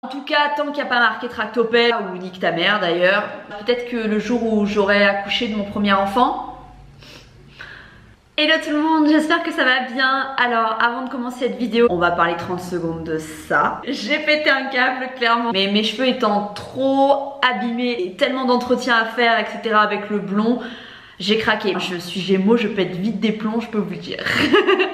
En tout cas, tant qu'il n'y a pas marqué Tractopelle ou nique ta mère d'ailleurs, peut-être que le jour où j'aurai accouché de mon premier enfant. Hello tout le monde, j'espère que ça va bien. Alors avant de commencer cette vidéo, on va parler 30 secondes de ça. J'ai pété un câble clairement, mais mes cheveux étant trop abîmés et tellement d'entretien à faire etc avec le blond, j'ai craqué. Je suis Gémeaux, je pète vite des plombs, je peux vous le dire.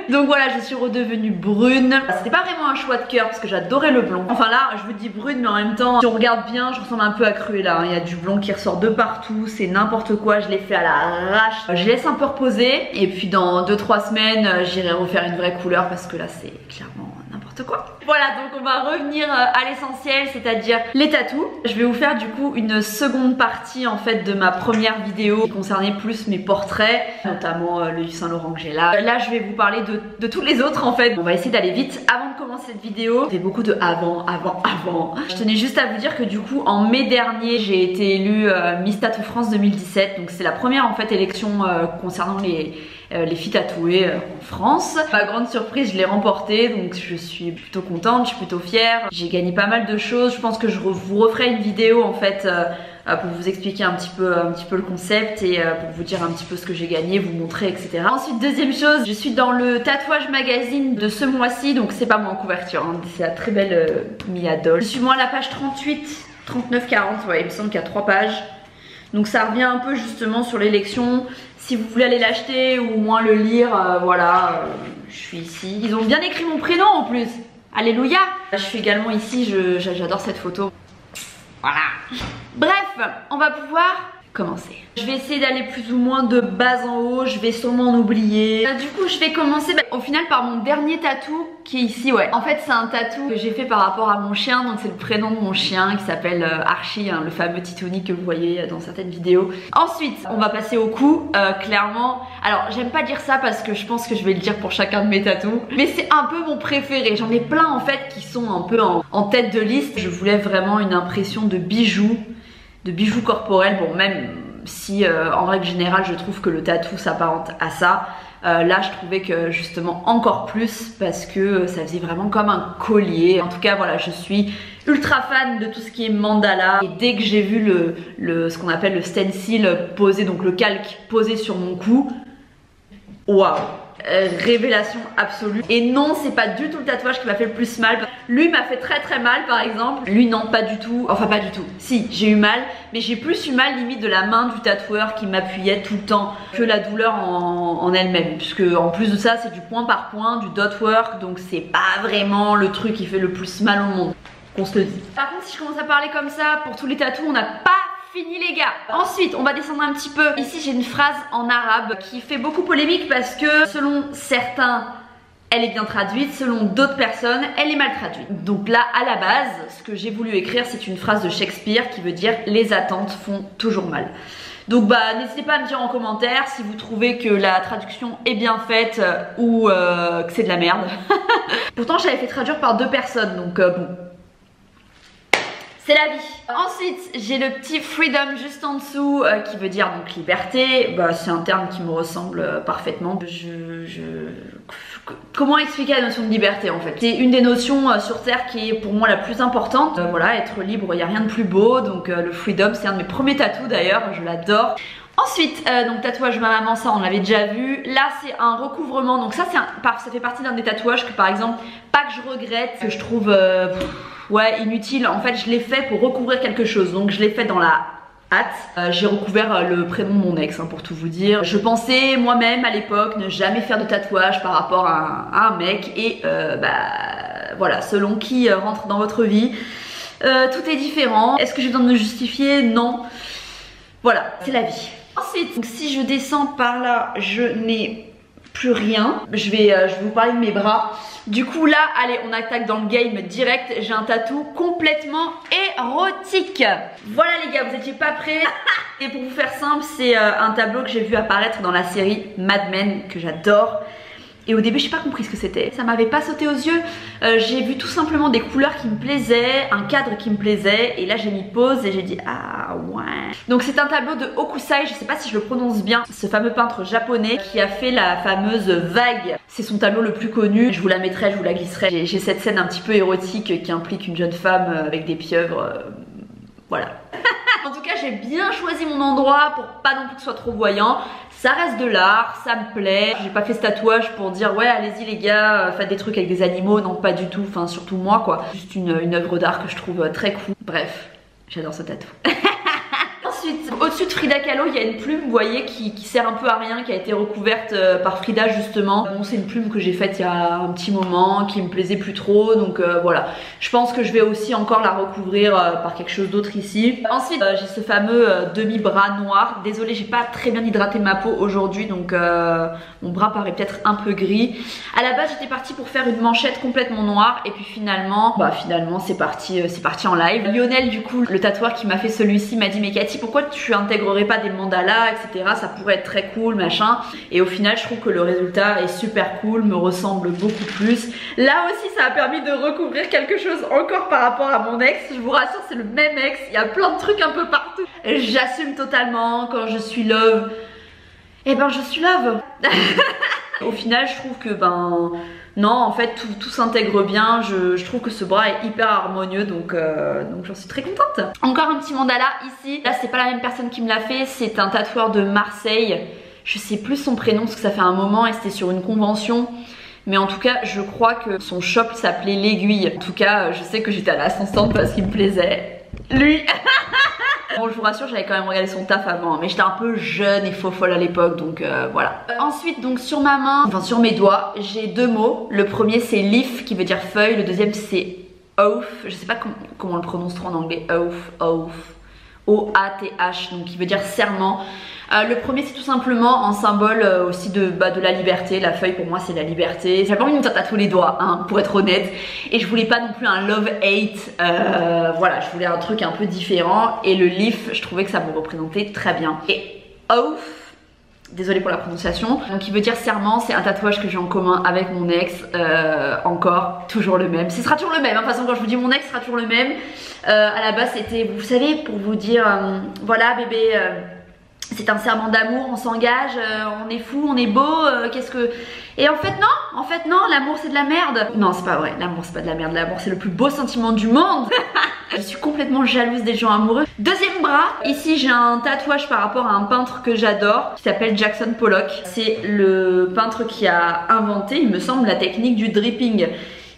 Donc voilà, je suis redevenue brune. C'était pas vraiment un choix de cœur parce que j'adorais le blond. Enfin là, je vous dis brune, mais en même temps, si on regarde bien, je ressemble un peu à Cruella. Il y a du blond qui ressort de partout, c'est n'importe quoi. Je l'ai fait à l'arrache. Je laisse un peu reposer et puis dans 2-3 semaines, j'irai refaire une vraie couleur parce que là, c'est clairement n'importe quoi. Voilà, donc on va revenir à l'essentiel, c'est-à-dire les tatous. Je vais vous faire du coup une seconde partie en fait de ma première vidéo qui concernait plus mes portraits, notamment le Yves Saint Laurent que j'ai là. Là, je vais vous parler de tous les autres en fait. On va essayer d'aller vite. Avant de commencer cette vidéo, il y avait beaucoup de avant. Je tenais juste à vous dire que du coup, en mai dernier, j'ai été élue Miss Tattoo France 2017. Donc c'est la première en fait élection concernant les filles tatouées en France. Ma grande surprise, je l'ai remportée, donc je suis plutôt contente, je suis plutôt fière. J'ai gagné pas mal de choses. Je pense que je vous referai une vidéo en fait pour vous expliquer un petit peu le concept et pour vous dire un petit peu ce que j'ai gagné, vous montrer etc. Ensuite, deuxième chose, je suis dans le tatouage magazine de ce mois-ci, donc c'est pas moi en couverture, hein, c'est la très belle Mia Doll. Suis-moi à la page 38, 39, 40, ouais, il me semble qu'il y a 3 pages. Donc ça revient un peu justement sur l'élection. Si vous voulez aller l'acheter ou au moins le lire, voilà, je suis ici. Ils ont bien écrit mon prénom en plus. Alléluia. Je suis également ici, j'adore cette photo. Voilà. Bref, on va pouvoir commencer. Je vais essayer d'aller plus ou moins de bas en haut, je vais sûrement en oublier. Du coup, je vais commencer au final par mon dernier tatou qui est ici, ouais. En fait, c'est un tatou que j'ai fait par rapport à mon chien, donc c'est le prénom de mon chien qui s'appelle Archie, hein, le fameux Titounik que vous voyez dans certaines vidéos. Ensuite, on va passer au cou, clairement. Alors, j'aime pas dire ça parce que je pense que je vais le dire pour chacun de mes tatous, mais c'est un peu mon préféré. J'en ai plein en fait qui sont un peu en tête de liste. Je voulais vraiment une impression de bijoux corporels, bon même si en règle générale je trouve que le tatou s'apparente à ça, là je trouvais que justement encore plus parce que ça faisait vraiment comme un collier. En tout cas voilà, je suis ultra fan de tout ce qui est mandala et dès que j'ai vu ce qu'on appelle le stencil posé, donc le calque posé sur mon cou, waouh, révélation absolue. Et non, c'est pas du tout le tatouage qui m'a fait le plus mal. Lui m'a fait très mal par exemple. Lui non, pas du tout. Enfin pas du tout. Si, j'ai eu mal, mais j'ai plus eu mal limite de la main du tatoueur qui m'appuyait tout le temps que la douleur en elle-même. Puisque en plus de ça, c'est du point par point, du dot work. Donc c'est pas vraiment le truc qui fait le plus mal au monde, qu'on se le dise. Par contre, si je commence à parler comme ça, pour tous les tatous, on n'a pas fini les gars. Ensuite, on va descendre un petit peu. Ici, j'ai une phrase en arabe qui fait beaucoup polémique parce que selon certains, elle est bien traduite, selon d'autres personnes, elle est mal traduite. Donc là, à la base, ce que j'ai voulu écrire, c'est une phrase de Shakespeare qui veut dire « Les attentes font toujours mal ». Donc bah n'hésitez pas à me dire en commentaire si vous trouvez que la traduction est bien faite ou que c'est de la merde. Pourtant, j'avais fait traduire par 2 personnes, donc bon. C'est la vie. Ensuite, j'ai le petit freedom juste en dessous qui veut dire donc liberté. Bah, c'est un terme qui me ressemble parfaitement. Comment expliquer la notion de liberté en fait? C'est une des notions sur Terre qui est pour moi la plus importante. Voilà, être libre, il n'y a rien de plus beau. Donc le freedom, c'est un de mes premiers tatous d'ailleurs, je l'adore. Ensuite, donc tatouage ma maman, ça on l'avait déjà vu. Là c'est un recouvrement, donc ça fait partie d'un des tatouages que par exemple, pas que je regrette, que je trouve ouais inutile. En fait je l'ai fait pour recouvrir quelque chose, donc je l'ai fait dans la hâte. J'ai recouvert le prénom de mon ex, hein, pour tout vous dire. Je pensais moi-même à l'époque ne jamais faire de tatouage par rapport à un mec et bah voilà, selon qui rentre dans votre vie, tout est différent. Est-ce que j'ai besoin de me justifier? Non. Voilà, c'est la vie. Ensuite, donc si je descends par là, je n'ai plus rien. Je vais vous parler de mes bras. Du coup là, allez, on attaque dans le game direct. J'ai un tatou complètement érotique. Voilà les gars, vous étiez pas prêts. Et pour vous faire simple, c'est un tableau que j'ai vu apparaître dans la série Mad Men, que j'adore. Et au début j'ai pas compris ce que c'était, ça m'avait pas sauté aux yeux. J'ai vu tout simplement des couleurs qui me plaisaient, un cadre qui me plaisait, et là j'ai mis pause et j'ai dit ah ouais. Donc c'est un tableau de Hokusai, je sais pas si je le prononce bien, ce fameux peintre japonais qui a fait la fameuse vague. C'est son tableau le plus connu, je vous la mettrai, je vous la glisserai. J'ai cette scène un petit peu érotique qui implique une jeune femme avec des pieuvres, voilà. En tout cas j'ai bien choisi mon endroit pour pas non plus que ce soit trop voyant. Ça reste de l'art, ça me plaît. J'ai pas fait ce tatouage pour dire ouais allez-y les gars, faites des trucs avec des animaux, non pas du tout, enfin surtout moi quoi. Juste une œuvre d'art que je trouve très cool. Bref, j'adore ce tatou. Ensuite, au-dessus de Frida Kahlo, il y a une plume, vous voyez, qui sert un peu à rien, qui a été recouverte par Frida justement. Bon, c'est une plume que j'ai faite il y a un petit moment, qui me plaisait plus trop, donc voilà. Je pense que je vais aussi encore la recouvrir par quelque chose d'autre ici. Ensuite, j'ai ce fameux demi-bras noir. Désolée, j'ai pas très bien hydraté ma peau aujourd'hui, donc mon bras paraît peut-être un peu gris. À la base, j'étais partie pour faire une manchette complètement noire, et puis finalement, c'est parti en live. Lionel, du coup, le tatoueur qui m'a fait celui-ci, m'a dit mais Cathy, pourquoi tu intégrerais pas des mandalas, etc. Ça pourrait être très cool, machin. Et au final, je trouve que le résultat est super cool, me ressemble beaucoup plus. Là aussi, ça a permis de recouvrir quelque chose encore par rapport à mon ex. Je vous rassure, c'est le même ex. Il y a plein de trucs un peu partout. J'assume totalement quand je suis love. Eh ben, je suis love. Au final, je trouve que non, en fait tout s'intègre bien. Je trouve que ce bras est hyper harmonieux, donc j'en suis très contente. Encore un petit mandala ici. Là c'est pas la même personne qui me l'a fait, c'est un tatoueur de Marseille. Je sais plus son prénom parce que ça fait un moment et c'était sur une convention. Mais en tout cas je crois que son shop s'appelait L'Aiguille. En tout cas je sais que j'étais allée à son stand parce qu'il me plaisait. Lui. Bon, je vous rassure, j'avais quand même regardé son taf avant, mais j'étais un peu jeune et faux folle à l'époque, donc voilà. Ensuite, donc sur ma main, enfin sur mes doigts, j'ai deux mots. Le premier c'est leaf qui veut dire feuille, le deuxième c'est oath, je sais pas comment on le prononce trop en anglais, oath, O-A-T-H, donc qui veut dire serment. Le premier c'est tout simplement un symbole aussi de la liberté. La feuille pour moi c'est la liberté. J'avais pas envie de me tatouer les doigts hein, pour être honnête. Et je voulais pas non plus un love-hate. Voilà, je voulais un truc un peu différent. Et le leaf, je trouvais que ça me représentait très bien. Et oath, désolée pour la prononciation, donc qui veut dire serment, c'est un tatouage que j'ai en commun avec mon ex. Encore, toujours le même. Ce sera toujours le même, hein. De toute façon quand je vous dis mon ex, ce sera toujours le même. À la base c'était, vous savez, pour vous dire voilà bébé, c'est un serment d'amour, on s'engage, on est fou, on est beau, qu'est-ce que... Et en fait non, l'amour c'est de la merde. Non c'est pas vrai, l'amour c'est pas de la merde, l'amour c'est le plus beau sentiment du monde. Je suis complètement jalouse des gens amoureux. Deuxième bras, ici j'ai un tatouage par rapport à un peintre que j'adore qui s'appelle Jackson Pollock. C'est le peintre qui a inventé, il me semble, la technique du dripping,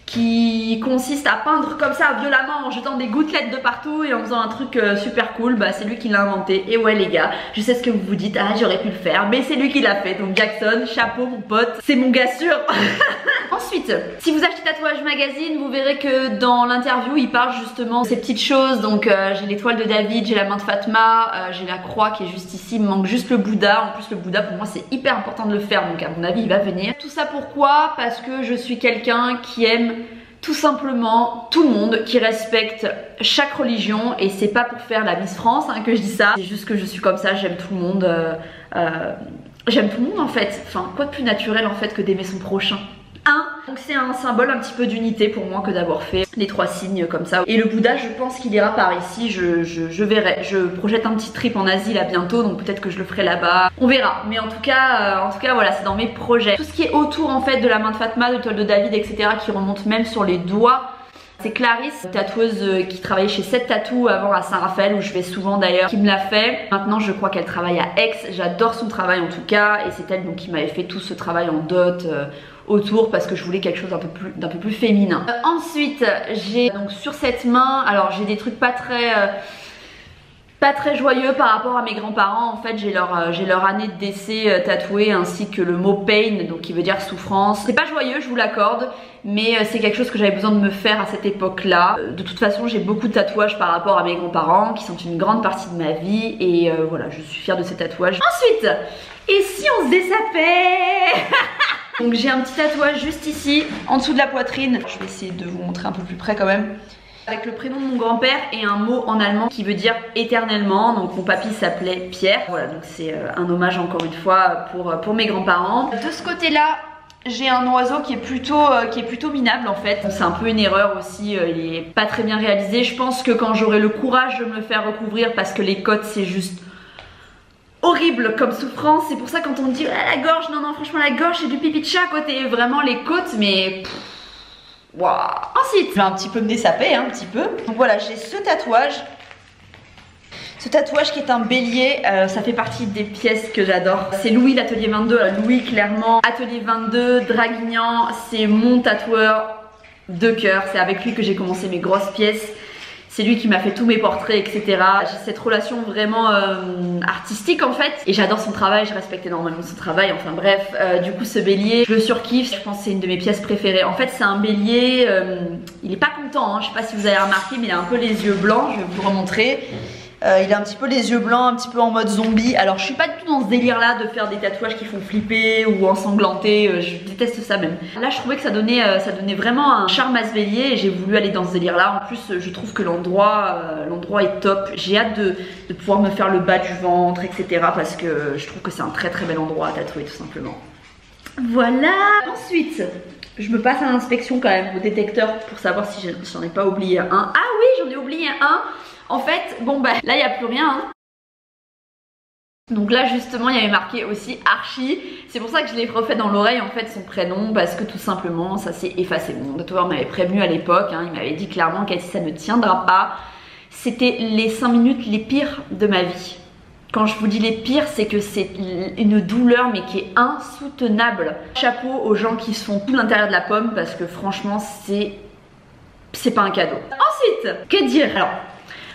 qui consiste à peindre comme ça violemment en jetant des gouttelettes de partout et en faisant un truc super cool. Bah c'est lui qui l'a inventé. Et ouais les gars, je sais ce que vous vous dites, ah j'aurais pu le faire, mais c'est lui qui l'a fait. Donc Jackson, chapeau mon pote, c'est mon gars sûr. Ensuite, si vous achetez Tatouage Magazine, vous verrez que dans l'interview il parle justement de ces petites choses. Donc j'ai l'étoile de David, j'ai la main de Fatma, j'ai la croix qui est juste ici, il me manque juste le Bouddha. En plus le Bouddha pour moi c'est hyper important de le faire, donc à mon avis il va venir. Tout ça pourquoi? Parce que je suis quelqu'un qui aime tout simplement tout le monde, qui respecte chaque religion, et c'est pas pour faire la Miss France hein, que je dis ça, c'est juste que je suis comme ça, j'aime tout le monde, j'aime tout le monde en fait, enfin quoi de plus naturel en fait que d'aimer son prochain. Donc c'est un symbole un petit peu d'unité pour moi que d'avoir fait les trois signes comme ça. Et le Bouddha je pense qu'il ira par ici, je verrai. Je projette un petit trip en Asie là bientôt, donc peut-être que je le ferai là-bas. On verra, mais en tout cas voilà, c'est dans mes projets. Tout ce qui est autour en fait de la main de Fatma, de l'étoile de David, etc. qui remonte même sur les doigts. C'est Clarisse, tatoueuse qui travaillait chez 7 Tattoo avant à Saint-Raphaël, où je vais souvent d'ailleurs, qui me l'a fait. Maintenant je crois qu'elle travaille à Aix, j'adore son travail en tout cas, et c'est elle donc qui m'avait fait tout ce travail en dot autour, parce que je voulais quelque chose d'un peu plus féminin. Ensuite j'ai donc sur cette main, alors j'ai des trucs pas très joyeux par rapport à mes grands-parents. En fait j'ai leur année de décès tatouée, ainsi que le mot pain, donc qui veut dire souffrance. C'est pas joyeux, je vous l'accorde, mais c'est quelque chose que j'avais besoin de me faire à cette époque là. De toute façon j'ai beaucoup de tatouages par rapport à mes grands-parents qui sont une grande partie de ma vie, et voilà, je suis fière de ces tatouages. Ensuite, et si on se désapait? Donc j'ai un petit tatouage juste ici, en dessous de la poitrine. Je vais essayer de vous montrer un peu plus près quand même. Avec le prénom de mon grand-père et un mot en allemand qui veut dire éternellement. Donc mon papy s'appelait Pierre. Voilà, donc c'est un hommage encore une fois pour mes grands-parents. De ce côté-là, J'ai un oiseau qui est plutôt minable en fait. C'est un peu une erreur aussi, il est pas très bien réalisé. Je pense que quand j'aurai le courage de me le faire recouvrir, parce que les côtes c'est juste horrible comme souffrance. C'est pour ça quand on me dit ah, la gorge, non franchement la gorge c'est du pipi de chat à côté. Vraiment les côtes mais... Waouh. Ensuite, je vais un petit peu me dessaper, un petit peu. Donc voilà, j'ai ce tatouage. Ce tatouage qui est un bélier, ça fait partie des pièces que j'adore. C'est Louis l'Atelier 22, Louis clairement. Atelier 22, Draguignan, c'est mon tatoueur de cœur. C'est avec lui que j'ai commencé mes grosses pièces. C'est lui qui m'a fait tous mes portraits, etc. J'ai cette relation vraiment artistique en fait. Et j'adore son travail, je respecte énormément son travail. Enfin bref, du coup ce bélier, je le surkiffe. Je pense que c'est une de mes pièces préférées. En fait c'est un bélier, il est pas content, hein. Je sais pas si vous avez remarqué, mais il a un peu les yeux blancs. Je vais vous le remontrer. Il a un petit peu les yeux blancs, un petit peu en mode zombie. Alors je suis pas du tout dans ce délire là de faire des tatouages qui font flipper ou ensanglanter, je déteste ça même. Là je trouvais que ça donnait vraiment un charme à ce bélier et j'ai voulu aller dans ce délire là. En plus je trouve que l'endroit est top. J'ai hâte de pouvoir me faire le bas du ventre, etc. Parce que je trouve que c'est un très bel endroit à tatouer tout simplement. Voilà. Ensuite je me passe à l'inspection quand même au détecteur pour savoir si j'en ai pas oublié un. Ah oui, j'en ai oublié un. En fait, bon bah là il n'y a plus rien. Hein. Donc là justement il y avait marqué aussi Archie. C'est pour ça que je l'ai refait dans l'oreille en fait son prénom. Parce que tout simplement ça s'est effacé. Mon tatoueur m'avait prévenu à l'époque, hein, il m'avait dit clairement que ça ne tiendra pas. C'était les 5 minutes les pires de ma vie. Quand je vous dis les pires, c'est que c'est une douleur mais qui est insoutenable. Chapeau aux gens qui se font tout l'intérieur de la pomme parce que franchement c'est pas un cadeau. Ensuite, que dire? Alors,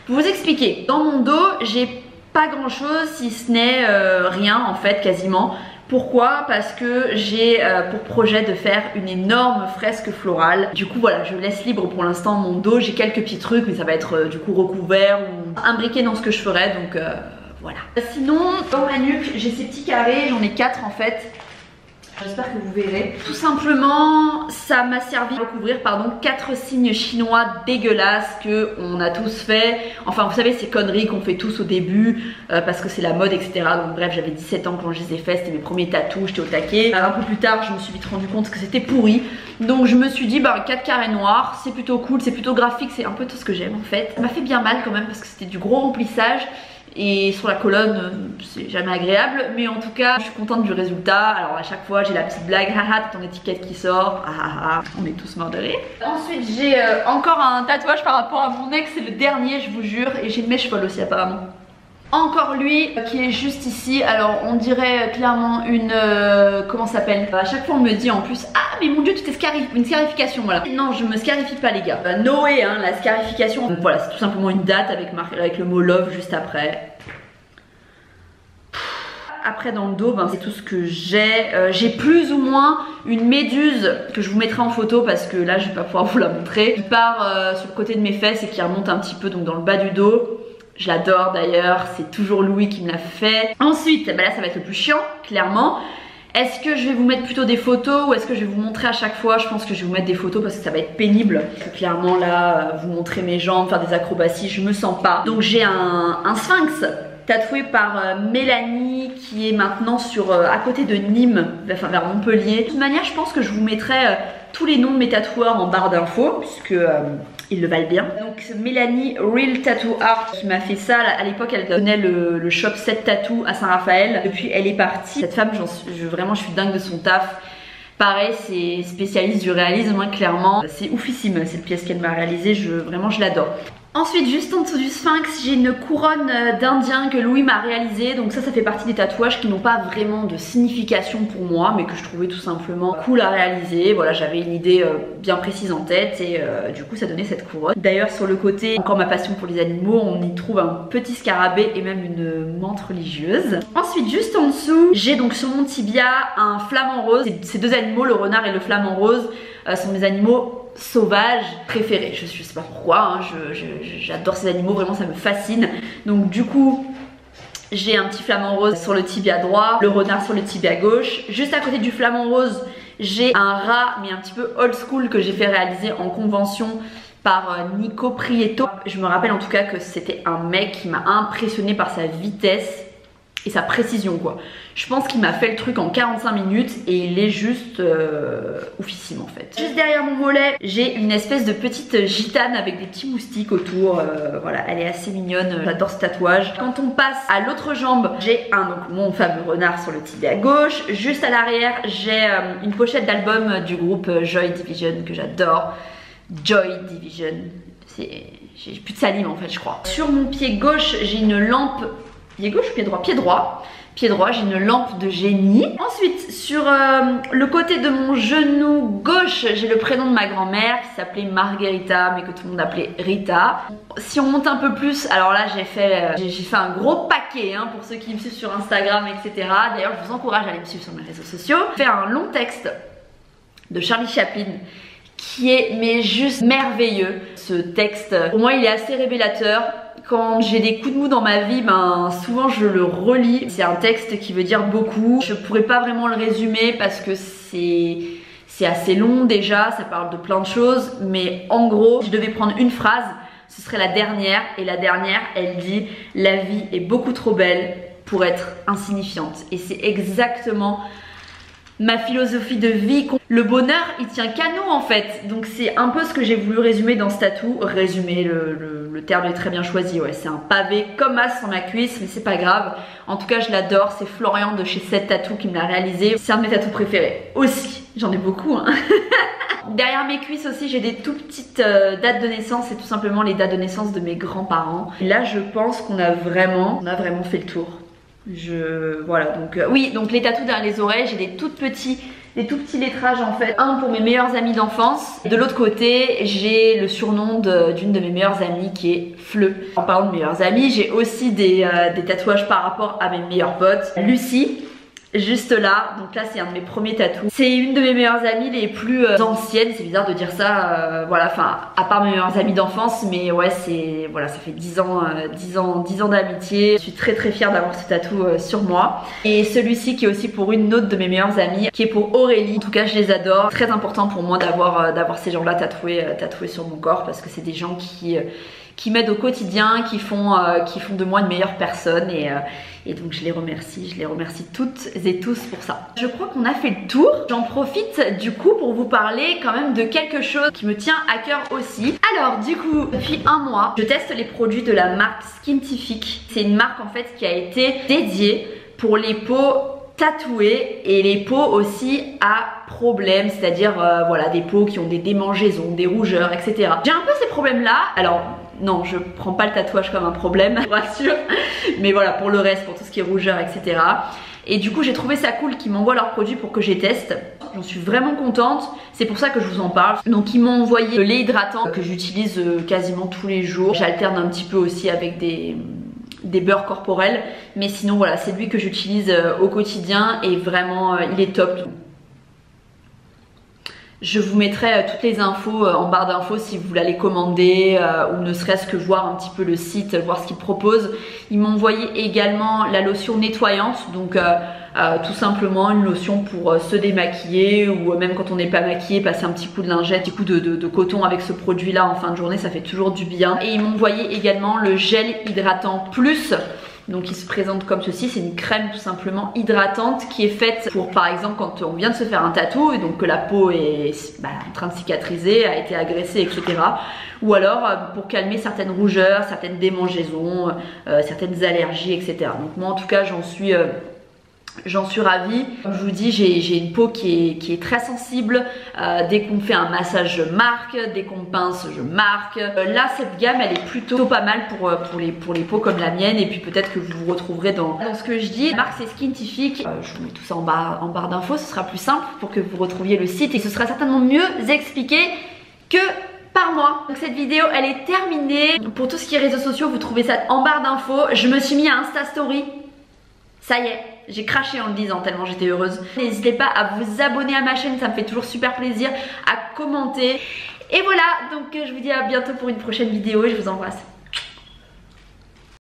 pour vous expliquer, dans mon dos, j'ai pas grand chose si ce n'est rien en fait quasiment. Pourquoi? Parce que j'ai pour projet de faire une énorme fresque florale. Du coup voilà, je laisse libre pour l'instant mon dos. J'ai quelques petits trucs mais ça va être du coup recouvert ou imbriqué dans ce que je ferai donc voilà. Sinon dans ma nuque j'ai ces petits carrés, j'en ai 4 en fait. J'espère que vous verrez. Tout simplement, ça m'a servi à recouvrir 4 signes chinois dégueulasses que on a tous fait. Enfin, vous savez, ces conneries qu'on fait tous au début parce que c'est la mode, etc. Donc bref, j'avais 17 ans quand je les ai fait. C'était mes premiers tatous, j'étais au taquet. Un peu plus tard, je me suis vite rendu compte que c'était pourri. Donc je me suis dit, 4 carrés noirs, c'est plutôt cool, c'est plutôt graphique, c'est un peu tout ce que j'aime en fait. Ça m'a fait bien mal quand même parce que c'était du gros remplissage. Et sur la colonne c'est jamais agréable, mais en tout cas je suis contente du résultat. Alors à chaque fois j'ai la petite blague, haha t'as ton étiquette qui sort, ah, on est tous morts de rire. Ensuite j'ai encore un tatouage par rapport à mon ex, c'est le dernier je vous jure, et j'ai une mèche folle aussi apparemment. Encore lui qui est juste ici. Alors on dirait clairement une comment ça s'appelle, à chaque fois on me dit en plus ah mais mon dieu tu t'es une scarification. Voilà, non je me scarifie pas les gars, Noé hein, la scarification. Donc voilà, c'est tout simplement une date avec le mot love juste après. Après dans le dos c'est tout ce que j'ai plus ou moins une méduse que je vous mettrai en photo parce que là je vais pas pouvoir vous la montrer, qui part sur le côté de mes fesses et qui remonte un petit peu donc dans le bas du dos. Je l'adore d'ailleurs, c'est toujours Louis qui me l'a fait. Ensuite, là ça va être le plus chiant, clairement. Est-ce que je vais vous mettre plutôt des photos ou est-ce que je vais vous montrer à chaque fois? Je pense que je vais vous mettre des photos parce que ça va être pénible. Clairement là, vous montrer mes jambes, faire des acrobaties, je me sens pas. Donc j'ai un sphinx tatoué par Mélanie qui est maintenant à côté de Nîmes, enfin vers Montpellier. De toute manière, je pense que je vous mettrai tous les noms de mes tatoueurs en barre d'infos puisque ils le valent bien. Donc Mélanie Real Tattoo Art qui m'a fait ça. À l'époque elle donnait le shop 7 Tattoo à Saint-Raphaël. Depuis elle est partie. Cette femme vraiment je suis dingue de son taf. Pareil c'est spécialiste du réalisme hein, clairement. C'est oufissime cette pièce qu'elle m'a réalisée. Vraiment je l'adore. Ensuite juste en dessous du sphinx j'ai une couronne d'Indien que Louis m'a réalisée. Donc ça fait partie des tatouages qui n'ont pas vraiment de signification pour moi mais que je trouvais tout simplement cool à réaliser. Voilà, j'avais une idée bien précise en tête et du coup ça donnait cette couronne. D'ailleurs sur le côté, encore ma passion pour les animaux, on y trouve un petit scarabée et même une menthe religieuse. Ensuite juste en dessous j'ai donc sur mon tibia un flamant rose. Ces deux animaux, le renard et le flamant rose, sont mes animaux sauvages préférés. Je sais pas pourquoi, hein, j'adore ces animaux, vraiment ça me fascine. Donc du coup j'ai un petit flamant rose sur le tibia droit, le renard sur le tibia gauche. Juste à côté du flamant rose j'ai un rat mais un petit peu old school que j'ai fait réaliser en convention par Nico Prieto. Je me rappelle en tout cas que c'était un mec qui m'a impressionné par sa vitesse. et sa précision quoi. Je pense qu'il m'a fait le truc en 45 minutes et il est juste oufissime en fait. Juste derrière mon mollet, j'ai une espèce de petite gitane avec des petits moustiques autour. Voilà, elle est assez mignonne, j'adore ce tatouage. Quand on passe à l'autre jambe, j'ai donc mon fameux renard sur le tibia gauche. Juste à l'arrière, j'ai une pochette d'album du groupe Joy Division que j'adore. Joy Division, j'ai plus de salive en fait je crois. Sur mon pied gauche, j'ai une lampe. Pied gauche ou pied droit? Pied droit. Pied droit, j'ai une lampe de génie. Ensuite, sur le côté de mon genou gauche, j'ai le prénom de ma grand-mère qui s'appelait Margherita, mais que tout le monde appelait Rita. Si on monte un peu plus, alors là j'ai fait un gros paquet hein, pour ceux qui me suivent sur Instagram, etc. D'ailleurs, je vous encourage à aller me suivre sur mes réseaux sociaux. J'ai fait un long texte de Charlie Chaplin qui est mais juste merveilleux. Ce texte, pour moi, il est assez révélateur. Quand j'ai des coups de mou dans ma vie, souvent je le relis. C'est un texte qui veut dire beaucoup. Je pourrais pas vraiment le résumer parce que c'est assez long déjà, ça parle de plein de choses. Mais en gros, je devais prendre une phrase, ce serait la dernière. Et la dernière, elle dit « La vie est beaucoup trop belle pour être insignifiante ». Et c'est exactement ma philosophie de vie. Le bonheur, il tient qu'à nous en fait. Donc c'est un peu ce que j'ai voulu résumer dans ce tatou. Résumer, le terme est très bien choisi. Ouais, c'est un pavé comme as sur ma cuisse, mais c'est pas grave. En tout cas, je l'adore. C'est Florian de chez 7 Tattoo qui me l'a réalisé. C'est un de mes tatous préférés. Aussi, j'en ai beaucoup. Hein. Derrière mes cuisses aussi, j'ai des tout petites dates de naissance. C'est tout simplement les dates de naissance de mes grands-parents. Là, je pense qu'on a vraiment fait le tour. Voilà, donc oui, donc les tatous derrière les oreilles, j'ai des tout petits lettrages en fait. Un pour mes meilleurs amis d'enfance. De l'autre côté, j'ai le surnom d'une de mes meilleures amies qui est Fleu. En parlant de meilleures amies, j'ai aussi des tatouages par rapport à mes meilleures potes. Lucie, juste là, donc là c'est un de mes premiers tatous. C'est une de mes meilleures amies les plus anciennes, c'est bizarre de dire ça, voilà, enfin à part mes meilleures amies d'enfance, mais ouais c'est, voilà, ça fait 10 ans d'amitié. Je suis très fière d'avoir ce tatou sur moi. Et celui-ci qui est aussi pour une autre de mes meilleures amies, qui est pour Aurélie. En tout cas je les adore, très important pour moi d'avoir ces gens là tatoués sur mon corps, parce que c'est des gens qui m'aident au quotidien, qui font de moi une meilleure personne et donc je les remercie toutes et tous pour ça. Je crois qu'on a fait le tour. J'en profite du coup pour vous parler quand même de quelque chose qui me tient à cœur aussi. Alors du coup, depuis un mois, je teste les produits de la marque Skintific. C'est une marque en fait qui a été dédiée pour les peaux tatouées et les peaux aussi à problème, c'est-à-dire voilà, des peaux qui ont des démangeaisons, des rougeurs, etc. J'ai un peu ces problèmes là. Alors non, je prends pas le tatouage comme un problème, je vous rassure, mais voilà, pour le reste, pour tout ce qui est rougeur, etc. Et du coup j'ai trouvé ça cool qu'ils m'envoient leurs produits pour que je les teste. J'en suis vraiment contente, c'est pour ça que je vous en parle. Donc ils m'ont envoyé le lait hydratant que j'utilise quasiment tous les jours. J'alterne un petit peu aussi avec des beurres corporels, mais sinon voilà, c'est lui que j'utilise au quotidien et vraiment il est top. Je vous mettrai toutes les infos en barre d'infos si vous voulez aller commander ou ne serait-ce que voir un petit peu le site, voir ce qu'ils proposent. Ils m'ont envoyé également la lotion nettoyante, donc tout simplement une lotion pour se démaquiller ou même quand on n'est pas maquillé, passer un petit coup de lingette, un petit coup de coton avec ce produit là en fin de journée, ça fait toujours du bien. Et ils m'ont envoyé également le gel hydratant plus. Donc il se présente comme ceci, c'est une crème tout simplement hydratante qui est faite pour par exemple quand on vient de se faire un tatou et donc que la peau est en train de cicatriser, a été agressée, etc. Ou alors pour calmer certaines rougeurs, certaines démangeaisons, certaines allergies, etc. Donc moi en tout cas j'en suis ravie. Comme je vous dis, j'ai une peau qui est très sensible. Dès qu'on fait un massage, je marque. Dès qu'on pince, je marque. Là, cette gamme, elle est plutôt pas mal pour les peaux comme la mienne. Et puis peut-être que vous vous retrouverez dans ce que je dis. La marque, c'est Skintific. Je vous mets tout ça en barre d'infos. Ce sera plus simple pour que vous retrouviez le site. Et ce sera certainement mieux expliqué que par moi. Donc cette vidéo, elle est terminée. Pour tout ce qui est réseaux sociaux, vous trouvez ça en barre d'infos. Je me suis mis à Insta Story. Ça y est, j'ai craché en le disant tellement j'étais heureuse. N'hésitez pas à vous abonner à ma chaîne, ça me fait toujours super plaisir, à commenter. Et voilà, donc je vous dis à bientôt pour une prochaine vidéo et je vous embrasse.